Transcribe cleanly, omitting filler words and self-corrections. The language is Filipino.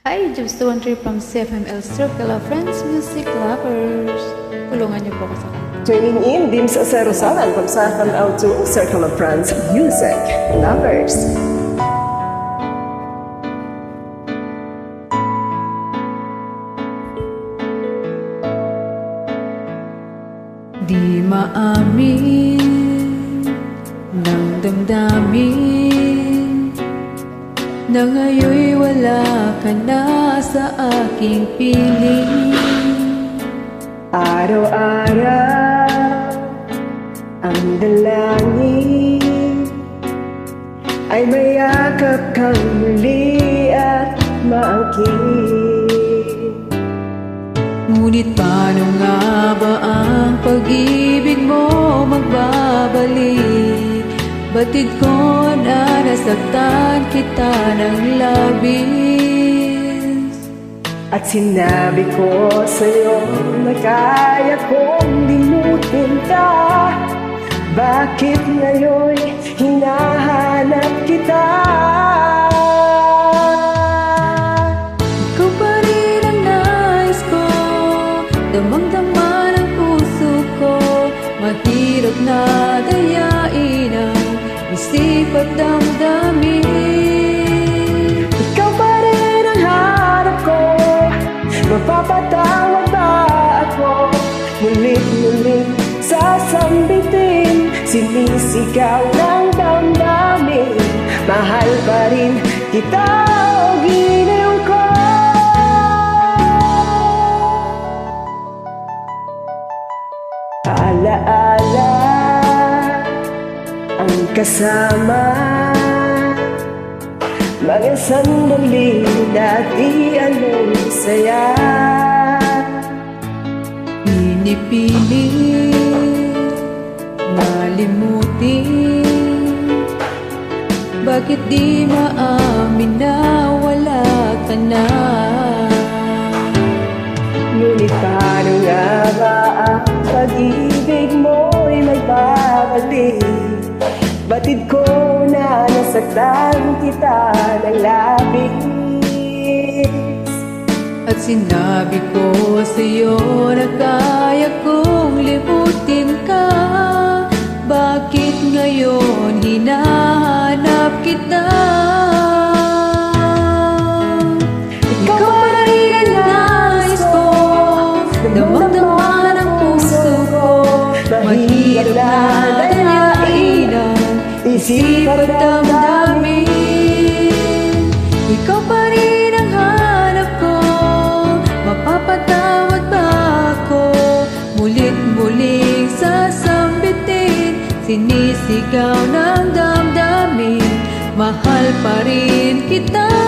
Hi, Jobs 213 from CFML Circle of Friends Music Lovers. Tulungan niyo po ako sa kanta. Tuning in din sa Sarusalan from CFML to Circle of Friends Music Lovers. Di maamin ng damdamin na ngayon'y wala ka na sa aking piling. Araw-araw ang dalangin ay mayakap kang muli at maangkin. Ngunit paano nga ba ang pag-ibig mo magbabalik? Batid ko na nasaktan kita ng labis. At sinabi ko sa'yo na kaya kong limutin ka. Bakit ngayon hinahanap kita? Ikaw pa rin ang nais ko, damang-dama ng puso ko. Mahirap na dayain ang isip at damdamin. Ikaw pa rin ang harap ko, mapapatawad ba ako? Mulit-mulit sasambitin, sinisigaw ng damdamin. Mahal pa rin kita o ginaw ko. Alaala ang kasama, mga sandali dati anong saya. Pinipilit malimutin, bakit di maamin na wala ka na? Ngunit paano nga ba ang pag-ibig mo'y magbabalik? Batid ko na nasaktan kita ng labis. At sinabi ko sa'yo na kaya kong limutin ka. Bakit ngayon hinahanap kita? Ikaw pa rin ang nais ko, damang-dama ng puso ko. Mahirap na dayain ang isip at damdamin. Ikaw pa rin ang hanap ko, mapapatawad ba ako? Mulit-muling sasambitin, sinisigaw ng damdamin. Mahal pa rin kita.